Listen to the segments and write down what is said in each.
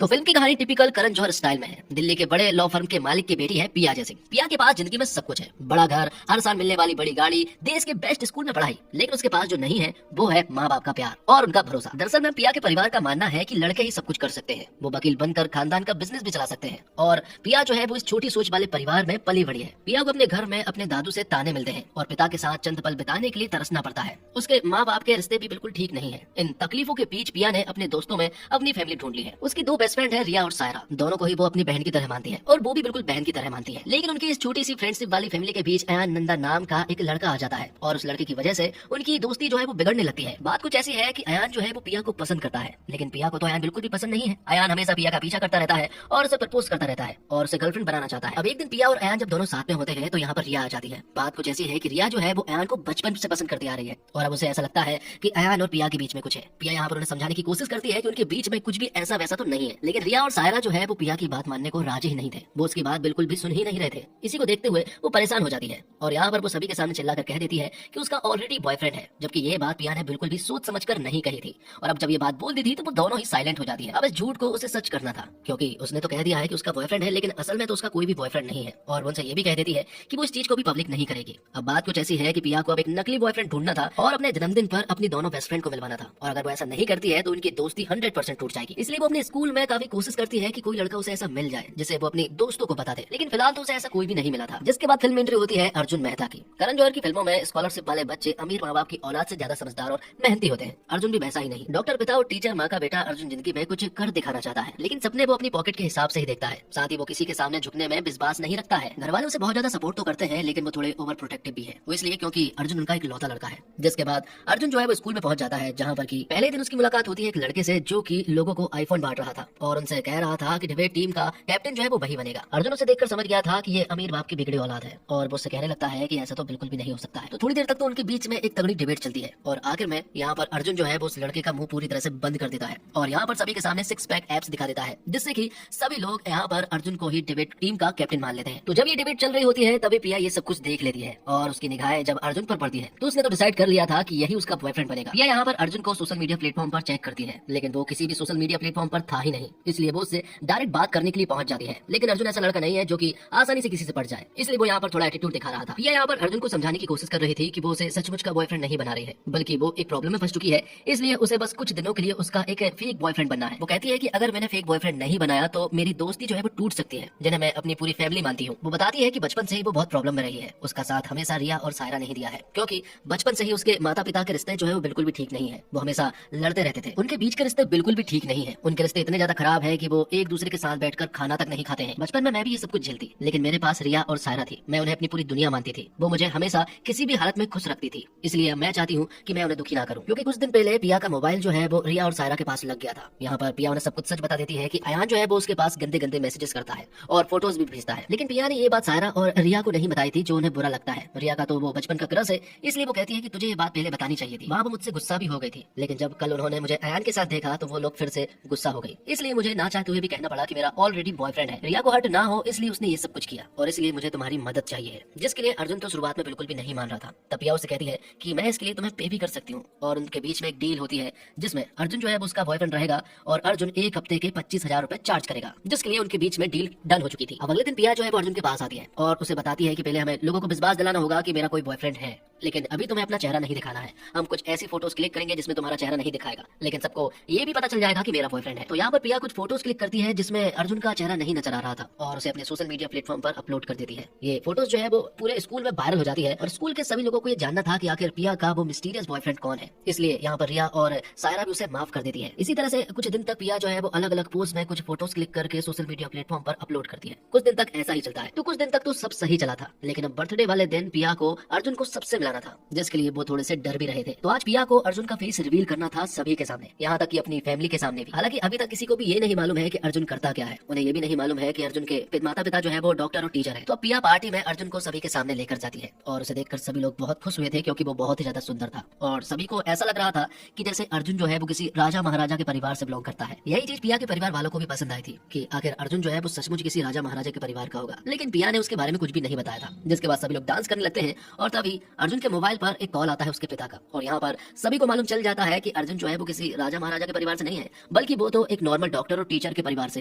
तो फिल्म की कहानी टिपिकल करण जौहर स्टाइल में है। दिल्ली के बड़े लॉ फर्म के मालिक की बेटी है पिया जैसी। पिया के पास जिंदगी में सब कुछ है, बड़ा घर, हर साल मिलने वाली बड़ी गाड़ी, देश के बेस्ट स्कूल में पढ़ाई। लेकिन उसके पास जो नहीं है वो है माँ बाप का प्यार और उनका भरोसा। दरअसल में पिया के परिवार का मानना है कि लड़के ही सब कुछ कर सकते हैं। वो वकील बनकर खानदान का बिजनेस भी चला सकते हैं और पिया जो है वो इस छोटी सोच वाले परिवार में पली बड़ी है। पिया को अपने घर में अपने दादू से ताने मिलते हैं और पिता के साथ चंद पल बिताने के लिए तरसना पड़ता है। उसके माँ बाप के रिश्ते भी बिल्कुल ठीक नहीं है। इन तकलीफों के बीच पिया ने अपने दोस्तों में अपनी फैमिली ढूंढ ली है। उसकी दो बेस्ट फ्रेंड है रिया और सायरा। दोनों को ही वो अपनी बहन की तरह मानती है और वो भी बिल्कुल बहन की तरह मानती है। लेकिन उनकी इस छोटी सी फ्रेंडशिप वाली फैमिली के बीच अयान नंदा नाम का एक लड़का आ जाता है और उस लड़के की वजह से उनकी दोस्ती जो है वो बिगड़ने लगती है। बात कुछ ऐसी है कि अयान जो है वो पिया को पसंद करता है, लेकिन पिया को तो अयान बिल्कुल भी पसंद नहीं है। अयान हमेशा पिया का पीछा करता रहता है और उसे प्रपोज करता रहता है और उसे गर्लफ्रेंड बनाना चाहता है। अब एक दिन पिया और अयान जब दोनों साथ में होते हैं तो यहाँ पर रिया आ जाती है। बात कुछ ऐसी है कि रिया जो है वो अयान को बचपन से पसंद करती आ रही है और अब उसे ऐसा लगता है कि अयान और पिया के बीच में कुछ है। पिया यहाँ पर उन्हें समझाने की कोशिश करती है कि उनके बीच में कुछ भी ऐसा वैसा तो नहीं है, लेकिन रिया और सायरा जो है वो पिया की बात मानने को राजी ही नहीं थे। वो उसकी बात बिल्कुल भी सुन ही नहीं रहे थे। इसी को देखते हुए वो परेशान हो जाती है और यहाँ पर वो सभी के सामने चिल्लाकर कह देती है कि उसका ऑलरेडी बॉयफ्रेंड है, जबकि ये बात पिया ने बिल्कुल भी सोच समझकर नहीं कही थी। और अब जब ये बात बोल दी थी तो वो दोनों ही साइलेंट हो जाती है। अब इस झूठ को उसे सच करना था, क्योंकि उसने तो कह दिया है कि उसका बॉयफ्रेंड है, लेकिन असल में तो उसका कोई भी बॉयफ्रेंड नहीं है। और वो उनसे ये भी कह देती है कि वो इस चीज को भी पब्लिक नहीं करेगी। अब बात कुछ ऐसी है कि पिया को अब एक नकली बॉयफ्रेंड ढूंढना था और अपने जन्मदिन पर अपनी दोनों बेस्ट फ्रेंड को मिलवाना था। और अगर वो ऐसा नहीं करती है तो उनकी दोस्ती 100% टूट जाएगी। इसलिए वो अपने स्कूल में काफी कोशिश करती है कि कोई लड़का उसे ऐसा मिल जाए जिसे वो अपनी दोस्तों को बता दे, लेकिन फिलहाल तो उसे ऐसा कोई भी नहीं मिला था। जिसके बाद फिल्म एंट्री होती है अर्जुन मेहता की। करण जौहर की फिल्मों में स्कॉलरशिप वाले बच्चे अमीर माँ बाप की औलाद से ज्यादा समझदार और मेहनती होते हैं। अर्जुन भी वैसा ही नहीं। डॉक्टर पिता और टीचर माँ का बेटा अर्जुन जिंदगी में कुछ कर दिखाना चाहता है, लेकिन सपने वो अपनी पॉकेट के हिसाब से ही देखता है। साथ ही वो किसी के सामने झुकने में विश्वास नहीं रखता है। घर वाले उसे बहुत ज्यादा सपोर्ट तो करते हैं, लेकिन वो थोड़े ओवर प्रोटेक्टिव भी है। वो इसलिए क्योंकि अर्जुन उनका एक लौता लड़का है। जिसके बाद अर्जुन जो है वो स्कूल में पहुंच जाता है, जहाँ पर की पहले दिन उसकी मुलाकात होती है एक लड़के से जो कि लोगों को आईफोन बांट रहा था और उनसे कह रहा था कि डिबेट टीम का कैप्टन जो है वो वही बनेगा। अर्जुन उसे देखकर समझ गया था कि ये अमीर बाप की बिगड़ी औलाद है और वो उससे कहने लगता है कि ऐसा तो बिल्कुल भी नहीं हो सकता है। तो थोड़ी देर तक तो उनके बीच में एक तगड़ी डिबेट चलती है और आखिर में यहाँ पर अर्जुन जो है वो उस लड़के का मुंह पूरी तरह से बंद कर देता है और यहाँ पर सभी के सामने 6 पैक एप्स दिखा देता है, जिससे कि सभी लोग यहाँ पर अर्जुन को ही डिबेट टीम का कैप्टन मान लेते हैं। तो जब ये डिबेट चल रही होती है तभी पिया ये सब कुछ देख लेती है और उसकी निगाहें जब अर्जुन पर पड़ती है तो उसने तो डिसाइड कर लिया था कि यही उसका बॉयफ्रेंड बनेगा। पिया यहाँ पर अर्जुन को सोशल मीडिया प्लेटफॉर्म पर चेक करती है, लेकिन वो किसी भी सोशल मीडिया प्लेटफॉर्म पर था ही नहीं, इसलिए वो उससे डायरेक्ट बात करने के लिए पहुंच जाती है। लेकिन अर्जुन ऐसा लड़का नहीं है जो कि आसानी से किसी से पट जाए, इसलिए वो यहाँ पर थोड़ा एटीट्यूड दिखा रहा था। पिया यहाँ पर अर्जुन को समझाने की कोशिश कर रही थी कि वो उसे सचमुच का बॉयफ्रेंड नहीं बना रही है, बल्कि वो एक प्रॉब्लम में फंस चुकी है, इसलिए उसे बस कुछ दिनों के लिए उसका एक फेक बॉयफ्रेंड बनना है। वो कहती है कि अगर मैंने फेक बॉयफ्रेंड नहीं बनाया तो मेरी दोस्ती जो है वो टूट सकती है, जिन्हें मैं अपनी पूरी फैमिली मानती हूँ। वो बताती है कि बचपन से ही वो बहुत प्रॉब्लम में रही है। उसका साथ हमेशा रिया और सायरा नहीं दिया है, क्योंकि बचपन से ही उसके माता पिता के रिश्ते जो है वो बिल्कुल भी ठीक नहीं है। वो हमेशा लड़ते रहते थे। उनके बीच के रिश्ते बिल्कुल भी ठीक नहीं है। उनके रिश्ते इतने ज्यादा खराब है कि वो एक दूसरे के साथ बैठकर खाना तक नहीं खाते हैं। बचपन में मैं भी ये सब कुछ झेलती, लेकिन मेरे पास रिया और सायरा थी। मैं उन्हें अपनी पूरी दुनिया मानती थी। वो मुझे हमेशा किसी भी हालत में खुश रखती थी, इसलिए मैं चाहती हूँ कि मैं उन्हें दुखी ना करूँ। क्योंकि कुछ दिन पहले पिया का मोबाइल जो है वो रिया और सायरा के पास लग गया था। यहाँ पर पिया उन्हें सब कुछ सच बता देती है कि अयान जो है वो उसके पास गंदे गंदे मैसेजेस करता है और फोटोज भी भेजता है। लेकिन पिया ने ये बात सायरा और रिया को नहीं बताई थी, जो उन्हें बुरा लगता है। रिया का तो वो बचपन का क्रश है, इसलिए वो कहती है कि तुझे ये बात पहले बतानी चाहिए थी। वहाँ वो मुझसे गुस्सा भी हो गई थी, लेकिन जब कल उन्होंने मुझे अयान के साथ देखा तो वो लोग फिर से गुस्सा हो गई, इसलिए मुझे ना चाहते हुए भी कहना पड़ा कि मेरा ऑलरेडी बॉयफ्रेंड है। रिया को हर्ट ना हो इसलिए उसने ये सब कुछ किया और इसलिए मुझे तुम्हारी मदद चाहिए है, जिसके लिए अर्जुन तो शुरुआत में बिल्कुल भी नहीं मान रहा था। तब पिया उससे कहती है कि मैं इसके लिए तुम्हें पे भी कर सकती हूँ और उनके बीच में एक डील होती है जिसमें अर्जुन जो है उसका बॉयफ्रेंड रहेगा और अर्जुन एक हफ्ते के 25,000 रुपए चार्ज करेगा, जिसके लिए उनके बीच में डील डन हो चुकी थी। अब अगले दिन पिया जो है वो अर्जुन के पास आती है और उसे बताती है कि पहले हमें लोगों को विश्वास दिलाना होगा कि मेरा कोई बॉयफ्रेंड है, लेकिन अभी तुम्हें अपना चेहरा नहीं दिखाना है। हम कुछ ऐसी फोटोज क्लिक करेंगे जिसमें तुम्हारा चेहरा नहीं दिखाएगा, लेकिन सबको ये भी पता चल जाएगा कि मेरा बॉयफ्रेंड है। तो यहाँ पर पिया कुछ फोटोज क्लिक करती है जिसमें अर्जुन का चेहरा नहीं नजर आ रहा था और उसे अपने सोशल मीडिया प्लेटफॉर्म पर अपलोड कर देती है। ये फोटोज जो है वो पूरे स्कूल में वायरल हो जाती है और स्कूल के सभी लोगों को ये जानना था कि आखिर पिया का वो मिस्टीरियस बॉयफ्रेंड कौन है, इसलिए यहाँ पर रिया और सायरा भी उसे माफ कर देती है। इसी तरह से कुछ दिन तक पिया जो है वो अलग अलग पोज में कुछ फोटोज क्लिक करके सोशल मीडिया प्लेटफॉर्म पर अपलोड करती है। कुछ दिन तक ऐसा ही चलता है। तो कुछ दिन तक तो सब सही चला था, लेकिन अब बर्थडे वाले दिन पिया को अर्जुन को सबसे मिलाना था, जिसके लिए वो थोड़े से डर भी रहे थे। तो आज पिया को अर्जुन का फेस रिवील करना था सभी के सामने, यहाँ तक कि अपनी फैमिली के सामने भी। हालांकि अभी तक किसी को भी ये नहीं मालूम है कि अर्जुन करता क्या है। उन्हें ये भी नहीं मालूम है कि अर्जुन के माता पिता जो है वो डॉक्टर और टीचर है। तो पिया पार्टी में अर्जुन को सभी के सामने लेकर जाती है और उसे देखकर सभी लोग बहुत खुश हुए थे, क्योंकि वो बहुत ही ज्यादा सुंदर था और सभी को ऐसा लग रहा था कि जैसे अर्जुन जो है वो किसी राजा महाराजा के परिवार से बिलोंग करता है। यही चीज पिया के परिवार वालों को भी पसंद आई थी कि आखिर अर्जुन जो है वो सचमुच किसी राजा महाराजा के परिवार का होगा। लेकिन पिया ने उसके बारे में कुछ भी नहीं बताया था, जिसके बाद सभी लोग डांस करने लगते हैं और तभी अर्जुन अर्जुन के मोबाइल पर एक कॉल आता है उसके पिता का, और यहाँ पर सभी को मालूम चल जाता है कि अर्जुन जो है वो किसी राजा महाराजा के परिवार से नहीं है, बल्कि वो तो एक नॉर्मल डॉक्टर और टीचर के परिवार से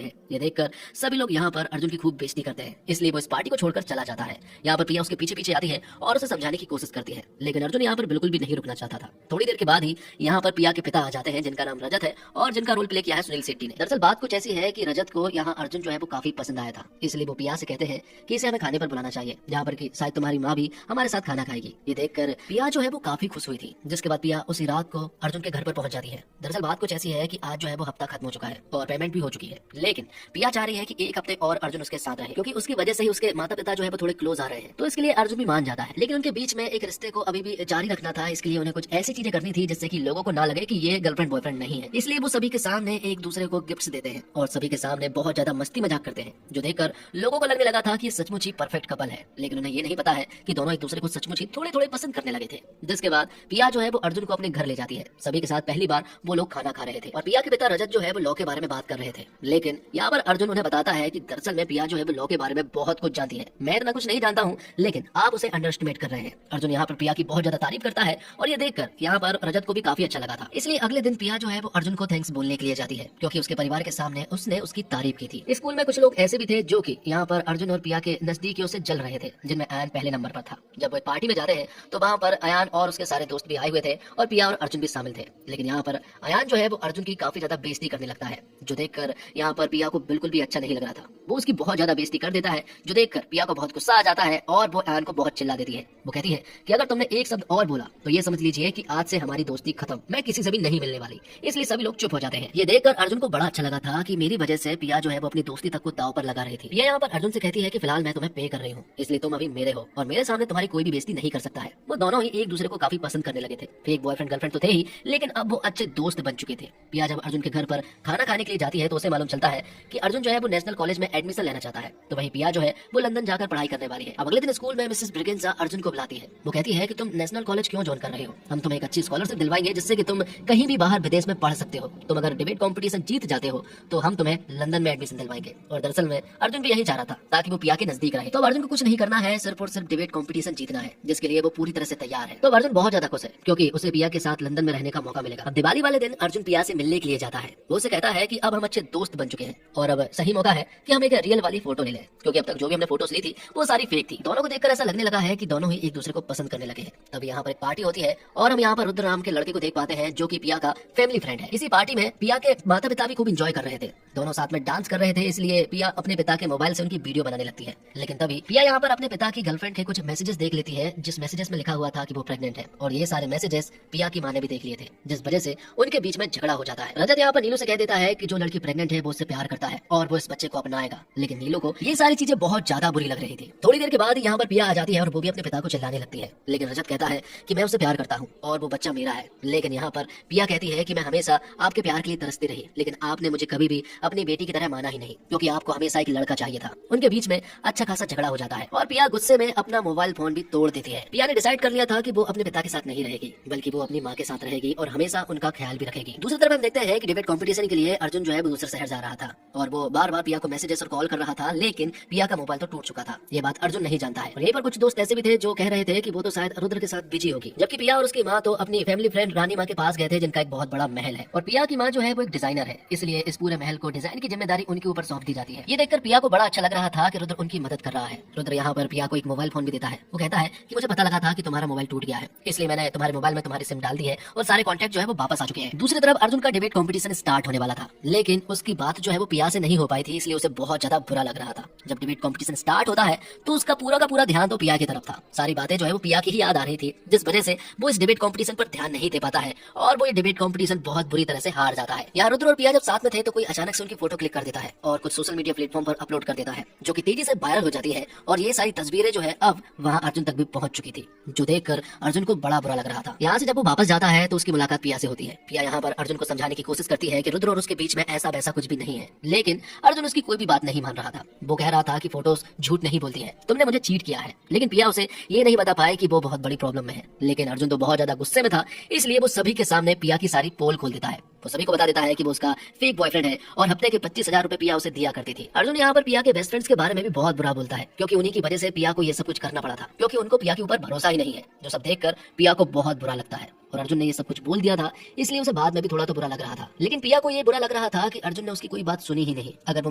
है। ये देखकर सभी लोग यहाँ पर अर्जुन की खूब बेइज्जती करते हैं, इसलिए वो इस पार्टी को छोड़कर चला जाता है। यहाँ पर प्रिया उसके पीछे पीछे आती है और उसे समझाने की कोशिश करती है, लेकिन अर्जुन यहाँ पर बिल्कुल भी नहीं रुकना चाहता था। थोड़ी देर के बाद ही यहाँ पर प्रिया के पिता आ जाते हैं, जिनका नाम रजत है और जिनका रोल प्ले किया है सुनील शेट्टी ने। दरअसल बात कुछ ऐसी है कि रजत को यहाँ अर्जुन जो है वो काफी पसंद आया था, इसलिए वो प्रिया से कहते हैं कि इसे हमें खाने पर बुलाना चाहिए, जहाँ पर कि शायद तुम्हारी माँ भी हमारे साथ खाना खाएगी। ये देखकर प्रिया जो है वो काफी खुश हुई थी, जिसके बाद प्रिया उसी रात को अर्जुन के घर पर पहुंच जाती है। दरअसल बात कुछ ऐसी है कि आज जो है वो हफ्ता खत्म हो चुका है और पेमेंट भी हो चुकी है, लेकिन प्रिया चाह रही है कि एक हफ्ते और अर्जुन उसके साथ रहे, क्योंकि उसकी वजह से ही उसके माता पिता जो है वो थोड़े क्लोज आ रहे हैं। तो इसके लिए अर्जुन भी मान जाता है, लेकिन उनके बीच में एक रिश्ते को अभी भी जारी रखना था, इसके लिए उन्हें कुछ ऐसी चीजें करनी थी जिससे कि लोगों को ना लगे कि ये गर्लफ्रेंड बॉयफ्रेंड नहीं है। इसलिए वो सभी के सामने एक दूसरे को गिफ्ट्स देते हैं और सभी के सामने बहुत ज्यादा मस्ती मजाक करते हैं, जो देखकर लोगों को लगने लगा था कि ये सचमुच ही परफेक्ट कपल है। लेकिन उन्हें ये नहीं पता है कि दोनों एक दूसरे को सचमुच ही थोड़े थोड़े पसंद करने लगे थे। जिसके बाद प्रिया जो है वो अर्जुन को अपने घर ले जाती है। सभी के साथ पहली बार वो लोग खाना खा रहे थे और प्रिया के पिता रजत जो है वो लॉ के बारे में बात कर रहे थे, लेकिन यहाँ पर अर्जुन उन्हें बताता है कि दरअसल में प्रिया जो है वो लॉ के बारे में बहुत कुछ जानती है। मैं इतना कुछ नहीं जानता हूँ, लेकिन आप उसे अंडर एस्टिमेट कर रहे हैं। अर्जुन यहाँ पर प्रिया की बहुत ज्यादा तारीफ करता है और ये देखकर यहाँ पर रजत को भी काफी अच्छा लगा था। इसलिए अगले दिन प्रिया जो है वो अर्जुन को थैंक्स बोलने के लिए जाती है, क्योंकि उसके परिवार के सामने उसने उसकी तारीफ की थी। स्कूल में कुछ लोग ऐसे भी थे जो कि यहाँ पर अर्जुन और प्रिया के नजदीकियों से जल रहे थे, जिनमें अयान पहले नंबर पर था। जब वो पार्टी में जाते हैं तो वहाँ पर अयान और उसके सारे दोस्त भी आए हुए थे और प्रिया और अर्जुन भी शामिल थे, लेकिन यहाँ पर अयान जो है वो अर्जुन की काफी ज्यादा बेइज्जती करने लगता है, जो देखकर यहाँ पर प्रिया को बिल्कुल भी अच्छा नहीं लग रहा था। वो उसकी बहुत ज्यादा बेइज्जती कर देता है, जो देखकर प्रिया को बहुत गुस्सा आ जाता है और वो अयान को बहुत चिल्ला देती है। वो कहती है कि अगर तुमने एक शब्द और बोला तो ये समझ लीजिए कि आज से हमारी दोस्ती खत्म, मैं किसी से भी नहीं मिलने वाली। इसलिए सभी लोग चुप हो जाते हैं। ये देखकर अर्जुन को बड़ा अच्छा लगा था कि मेरी वजह से प्रिया जो है वो अपनी दोस्ती तक को दांव पर लगा रही थी। प्रिया यहाँ पर अर्जुन से कहती है कि फिलहाल मैं तुम्हें पे कर रही हूँ, इसलिए तुम अभी मेरे हो और मेरे सामने तुम्हारी कोई भी बेइज्जती नहीं कर सकता है। वो दोनों ही एक दूसरे को काफी पसंद करने लगे थे। फेक बॉयफ्रेंड गर्लफ्रेंड तो थे ही, लेकिन अब वो अच्छे दोस्त बन चुके थे। प्रिया जब अर्जुन के घर पर खाना खाने के लिए जाती है तो उसे मालूम चलता है कि अर्जुन जो है वो नेशनल कॉलेज में एडमिशन लेना चाहता है, तो वहीं प्रिया जो है वो लंदन जाकर पढ़ाई करने वाली है। अब अगले दिन स्कूल में मिसेस ब्रिगेंजा अर्जुन को बुलाती है। वो कहती है कि तुम नेशनल कॉलेज क्यों ज्वाइन कर रहे हो, हम तुम्हें एक अच्छी स्कॉलरशिप दिलवाएंगे जिससे कि तुम कहीं भी बाहर विदेश में पढ़ सकते हो। तुम अगर डिबेट कॉम्पिटिशन जीत जाते हो तो हम तुम्हें लंदन में एडमिशन दिलवाएंगे। और दरअसल में अर्जुन भी यही चाह रहा था ताकि वो प्रिया के नजदीक रहे। तो अर्जुन को कुछ नहीं करना है, सिर्फ और सिर्फ डिबेट कॉम्पिटिशन जीतना है, जिसके लिए वो पूरी तरह से तैयार है। तो अर्जुन बहुत ज्यादा खुश है क्योंकि उसे प्रिया के साथ लंदन में रहने का मौका मिलेगा। अब दिवाली वाले दिन अर्जुन प्रिया से मिलने के लिए जाता है। वो उसे कहता है कि अब हम अच्छे दोस्त बन चुके हैं और अब सही मौका है कि हम एक रियल वाली फोटो ले लें, क्योंकि अब तक जो भी हमने फोटोज ली थी वो सारी फेक थी। दोनों को देखकर ऐसा लगने लगा है कि दोनों ही एक दूसरे को पसंद करने लगे हैं। तब यहाँ पर एक पार्टी होती है और हम यहाँ पर रुद्र नाम के लड़के को देख पाते हैं, जो कि प्रिया का फैमिली फ्रेंड है। इसी पार्टी में प्रिया के माता पिता भी खूब एंजॉय कर रहे थे, दोनों साथ में डांस कर रहे थे, इसलिए प्रिया अपने पिता के मोबाइल से उनकी वीडियो बनाने लगती है। लेकिन तभी प्रिया यहाँ पर अपने पिता की गर्लफ्रेंड के कुछ मैसेजेस देख लेती है, जिस मैसेजेस में लिखा हुआ था कि वो प्रेग्नेंट है, और ये सारे मैसेजेस प्रिया की माँ ने भी देख लिए थे, जिस वजह से उनके बीच में झगड़ा हो जाता है। रजत यहाँ पर नीलू से कह देता है कि जो लड़की प्रेग्नेंट है वो उससे प्यार करता है और वो इस बच्चे को अपनाएगा, लेकिन नीलू को ये सारी चीजें बहुत ज्यादा बुरी लग रही थी। थोड़ी देर के बाद यहाँ पर प्रिया आ जाती है और वो भी अपने पिता को चिल्लाने लगती है, लेकिन रजत कहता है कि मैं उससे प्यार करता हूँ और वो बच्चा मेरा है। लेकिन यहाँ पर प्रिया कहती है कि मैं हमेशा आपके प्यार के लिए तरसती रही, लेकिन आपने मुझे कभी भी अपनी बेटी की तरह माना ही नहीं, क्योंकि आपको हमेशा एक लड़का चाहिए था। उनके बीच में अच्छा खासा झगड़ा हो जाता है और प्रिया गुस्से में अपना मोबाइल फोन भी तोड़ देती है। प्रिया ने डिसाइड कर लिया था कि वो अपने पिता के साथ नहीं रहेगी, बल्कि वो अपनी माँ के साथ रहेगी और हमेशा उनका ख्याल भी रखेगी। दूसरी तरफ हम देखते हैं कि डिबेट कंपटीशन के लिए अर्जुन जो है वो दूसरे शहर जा रहा था और वो बार बार प्रिया को मैसेजेस और कॉल कर रहा था, लेकिन प्रिया का मोबाइल तो टूट चुका था। ये बात अर्जुन नहीं जानता है। और यहीं पर कुछ दोस्त ऐसे भी थे जो कह रहे थे कि वो तो शायद रुद्र के साथ बिजी होगी, जबकि प्रिया और उसकी माँ तो अपनी फैमिली फ्रेंड रानी माँ के पास गए थे, जिनका एक बहुत बड़ा महल है। और प्रिया की माँ जो है वो एक डिजाइनर है, इसलिए इस पूरे महल को डिजाइन की जिम्मेदारी उनके ऊपर सौंप दी जाती है। ये देखकर प्रिया को बड़ा अच्छा लग रहा था कि रुद्र उनकी मदद कर रहा है। रुद्र यहाँ पर प्रिया को एक मोबाइल फोन भी देता है। वो कहता है कि मुझे पता लगा था कि तुम्हारा मोबाइल टूट गया है, इसलिए मैंने तुम्हारे मोबाइल में तुम्हारी सिम डाल दी है और सारे कॉन्टैक्ट जो है वो वापस आ चुके हैं। दूसरी तरफ अर्जुन का डिबेट कंपटीशन स्टार्ट होने वाला था, लेकिन उसकी बात जो है वो प्रिया से नहीं हो पाई थी, इसलिए उसे बहुत ज्यादा बुरा लग रहा था। जब डिबेट कंपटीशन स्टार्ट होता है तो उसका पूरा का पूरा ध्यान तो प्रिया की तरफ था। सारी बातें जो है वो प्रिया की ही याद आ रही थी, जिस वजह से वो इस डिबेट कंपटीशन पर ध्यान नहीं दे पाता है और वो ये डिबेट कंपटीशन बहुत बुरी तरह से हार जाता है। यहाँ रुद्र और प्रिया जब साथ में थे तो कोई अचानक से उनकी फोटो क्लिक कर देता है और कुछ सोशल मीडिया प्लेटफॉर्म पर अपलोड कर देता है, जो कि तेजी से वायरल हो जाती है और ये सारी तस्वीरें जो है अब वहाँ अर्जुन तक भी पहुंच चुकी थी, जो देखकर अर्जुन को बड़ा बुरा लग रहा था। यहाँ से जब वो वापस जाता है तो उसकी मुलाकात प्रिया से होती है। प्रिया यहाँ पर अर्जुन को समझाने की कोशिश करती है कि रुद्र और उसके बीच में ऐसा वैसा कुछ भी नहीं है, लेकिन अर्जुन उसकी कोई भी बात नहीं मान रहा था। वो कह रहा था कि फोटोज झूठ नहीं बोलती है, तुमने मुझे चीट किया है। लेकिन प्रिया उसे ये नहीं बता पाए कि वो बहुत बड़ी प्रॉब्लम में है। लेकिन अर्जुन तो बहुत ज्यादा गुस्से में था, इसलिए वो सभी के सामने पिया की सारी पोल खोल देता है। वो सभी को बता देता है कि वो उसका फेक बॉयफ्रेंड है और हफ्ते के 25,000 रुपए पिया उसे दिया करती थी। अर्जुन यहाँ पर पिया के बेस्ट फ्रेंड्स के बारे में भी बहुत बुरा बोलता है, क्योंकि उन्हीं की वजह से पिया को ये सब कुछ करना पड़ा था, क्योंकि उनको पिया के ऊपर भरोसा ही नहीं है। जो सब देखकर पिया को बहुत बुरा लगता है और अर्जुन ने ये सब कुछ बोल दिया था, इसलिए उसे बाद में भी थोड़ा तो बुरा लग रहा था। लेकिन पिया को ये बुरा लग रहा था कि अर्जुन ने उसकी कोई बात सुनी ही नहीं। अगर वो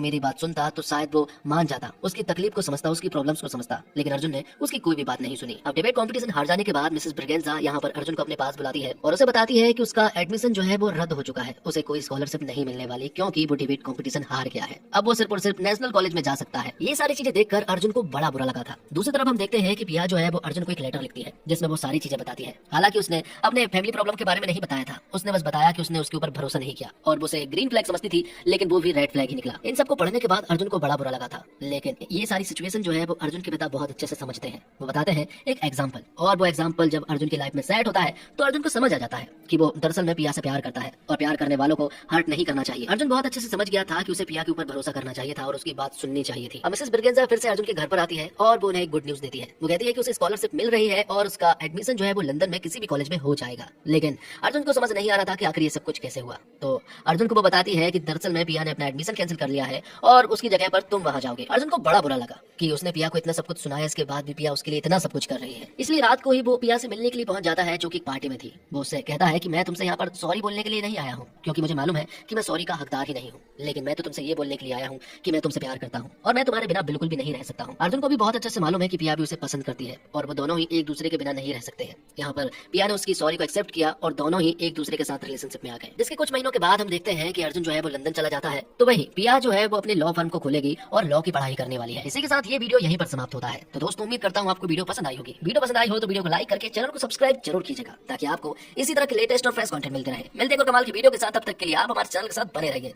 मेरी बात सुनता तो शायद वो मान जाता, उसकी तकलीफ को समझता, उसकी प्रॉब्लम्स को समझता। लेकिन अर्जुन ने उसकी कोई भी बात नहीं सुनी। अब डिबेट कंपटीशन हार जाने के बाद मिसेस ब्रिगेंजा यहाँ पर अर्जुन को अपने पास बुलाती है और उसे बताती है कि उसका एडमिशन जो है वो रद्द हो चुका है, उसे कोई स्कॉलरशिप नहीं मिलने वाली, क्योंकि वो डिबेट कंपटीशन हार गया है। अब वो सिर्फ और सिर्फ नेशनल कॉलेज में जा सकता है। ये सारी चीजें देखकर अर्जुन को बड़ा बुरा लगा था। दूसरी तरफ हम देखते हैं कि पिया जो है वो अर्जुन को एक लेटर लिखती है, जिसमें वो सारी चीजें बताती है। हालांकि उसने अपने फैमिली प्रॉब्लम के बारे में नहीं बताया था, उसने बस बताया कि उसने उसके ऊपर भरोसा नहीं किया और वो उसे ग्रीन फ्लैग समझती थी, लेकिन वो भी रेड फ्लैग ही निकला। इन सबको पढ़ने के बाद अर्जुन को बड़ा बुरा लगा था। लेकिन ये सारी सिचुएशन जो है वो अर्जुन के पिता बहुत अच्छे से समझते हैं। वो बताते हैं एक एग्जाम्पल, और वो एग्जाम्पल जब अर्जुन की लाइफ में सेट होता है तो अर्जुन को समझ आ जाता है कि वो दरअसल में पिया से प्यार करता है और प्यार करने वालों को हर्ट नहीं करना चाहिए। अर्जुन बहुत अच्छे से समझ गया था कि उसे पिया के ऊपर भरोसा करना चाहिए था और उसकी बात सुननी चाहिए थी। अब मिसेस ब्रिगेंजा फिर से अर्जुन के घर पर आती है और वो उन्हें एक गुड न्यूज देती है। वो कहती है कि उसे स्कॉलरशिप मिल रही है और उसका एडमिशन जो है वो लंदन में किसी भी कॉलेज में हो जाएगा। लेकिन अर्जुन को समझ नहीं आ रहा था कि आखिर ये सब कुछ कैसे हुआ। तो अर्जुन को वो बताती है कि दरअसल में पिया ने अपना एडमिशन कैंसिल कर लिया है और उसकी जगह पर तुम वहां जाओगे। अर्जुन को बड़ा बुरा लगा कि उसने पिया को इतना सब कुछ सुनाया, इसके बाद भी पिया उसके लिए इतना सब कुछ कर रही है। इसलिए रात को ही वो पिया से मिलने के लिए पहुंच जाता है, जो कि पार्टी में थी। वो उससे कहता है कि मैं तुमसे यहाँ पर सॉरी बोलने के लिए नहीं आया हूँ, क्योंकि मुझे मालूम है कि मैं सॉरी का हकदार ही नहीं हूँ, लेकिन मैं तो तुमसे ये बोलने के लिए आया हूँ कि मैं तुमसे प्यार करता हूँ और मैं तुम्हारे बिना बिल्कुल भी नहीं रह सकता हूँ। अर्जुन को भी बहुत अच्छे से मालूम है कि पिया भी उसे पसंद करती है और वो दोनों ही एक दूसरे के बिना नहीं रह सकते हैं। यहाँ पर पिया ने उसकी सॉरी को एक्सेप्ट किया और दोनों ही एक दूसरे के साथ रिलेशनशिप में आ गए। जिसके कुछ महीनों के बाद हम देखते हैं कि अर्जुन जो है वो लंदन चला जाता है, तो वही पिया जो है वो अपने लॉ फर्म को खोलेगी और लॉ की पढ़ाई करने वाली है। इसी के साथ ये वीडियो यहीं पर समाप्त होता है। तो दोस्तों, उम्मीद करता हूँ आपको वीडियो पसंद आई होगी। वीडियो पसंद आई हो तो वीडियो को लाइक करके चैनल को सब्सक्राइब जरूर कीजिएगा, ताकि आपको इसी तरह के लेटेस्ट और फ्रेश कंटेंट मिलते रहे। मिलते हैं कमाल की वीडियो के साथ, तब तक के लिए आप हमारे चैनल के साथ बने रहिए।